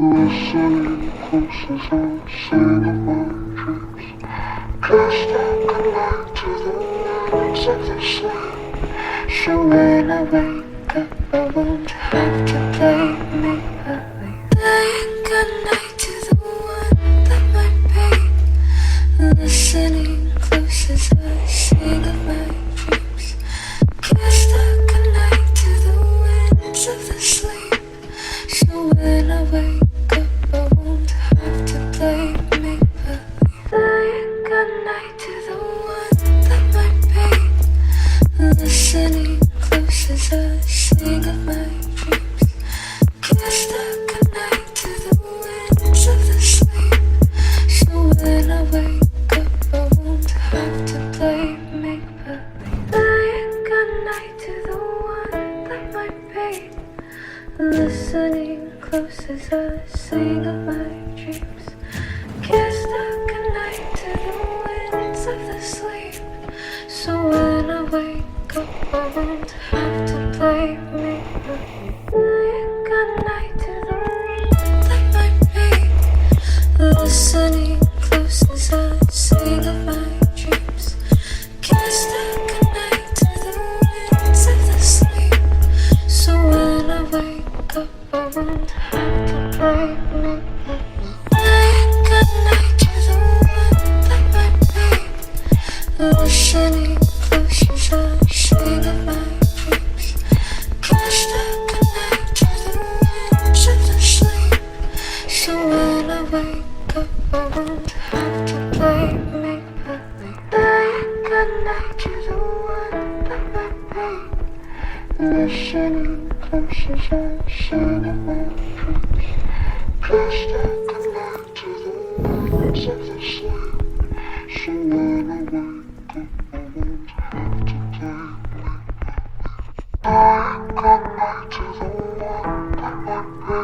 Listening close as I sing of my dreams. Cast I connect to the words of the sleep. So when I wake up, I won't have to play make-believe. Lying goodnight to the one that might be. Listening close as I sing of my dreams. Cast I connect to the winds of the sleep. So when I wake up, I won't have to play make-believe. Lying goodnight to the one that might be. Listening close as I sing of my dreams. Cast I connect to the winds of the sleep. So when I wake up, I won't have to play make-believe. Lying goodnight to the one that might be. Listening close as I sing of my dreams. Cast I connect to the winds of the sleep. So when I wake up, I won't have to play make-believe. Lying goodnight to the one that might be. Listening close as I sing of my dreams. Cast I connect to the winds of the sleep. So when I wake up, I won't have to play make-believe. Lying goodnight to the one that might be. Listening close as I sing of my dreams. Cast I connect to the winds of the sleep. So when I wake up, I won't have to play make-believe. Lying goodnight to the one that might be. Listening close as I sing of my dreams. Cast I connect to the winds of the sleep. So when I wake up, I won't have to play make-believe. Lying goodnight to the one that might be.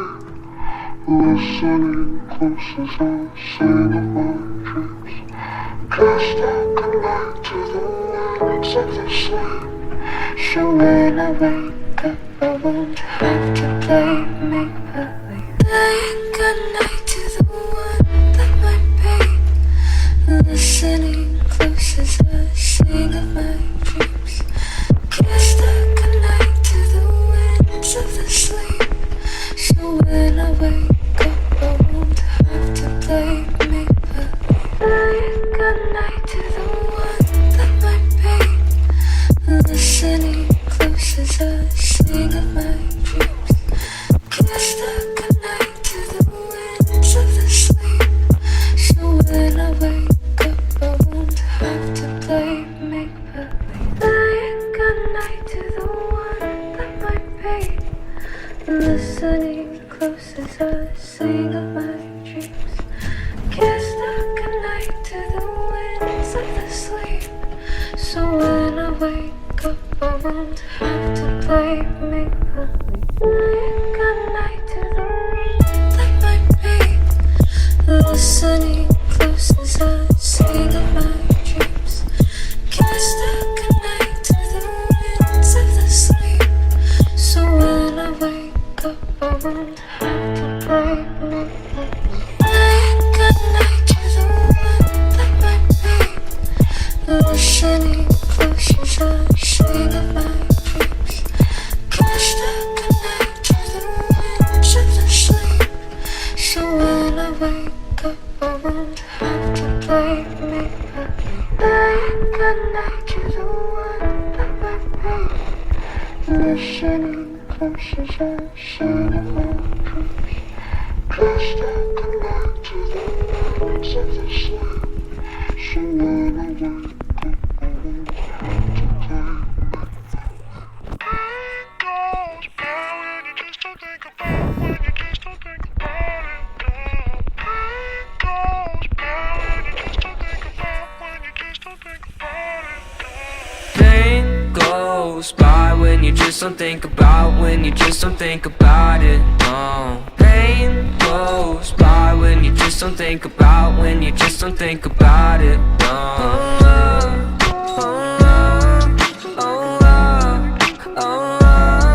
Listening close as I sing of my dreams. Cast I connect to the winds of the sleep. So when I wake up, I won't have to play make-believe. Lying goodnight to the one that might be. Listening close as I sing of my dreams. Cast I connect to the winds of the sleep. So when I wake up, I won't have to play make-believe. Lying goodnight to the one that might be. Listening close as I sing of my dreams. Cast I connect to the winds of the sleep. So when I wake up, I won't have to play make-believe. Lying goodnight to the one that might be. Listening close as I sing of my dreams. Cast I connect to the winds of the sleep. So when I wake up, I won't have to play make-believe. Lying goodnight to the one that might be. Listening close as I sing of my dreams. Cast I connect to the winds of the sleep. So when I wake up, I won't have to play make-believe. Lying goodnight to the one that might be. Listening close as I sing of my dreams. Cast I connect to the winds of the sleep. So when I wake up, I won't have to play make-believe. Lying goodnight to the one that might be. Listening close as I sing of my dreams. Cast I connect to the winds of the sleep. So when I wake up, I won't have to play make-believe. Pain goes bad when you just don't think about it. When you just don't think about it. Pain goes bad when you just don't think about it. When you just don't think about it. Pain goes by when you just don't think about. When you just don't think about it. No. Pain goes by when you just don't think about. When you just don't think about it. No.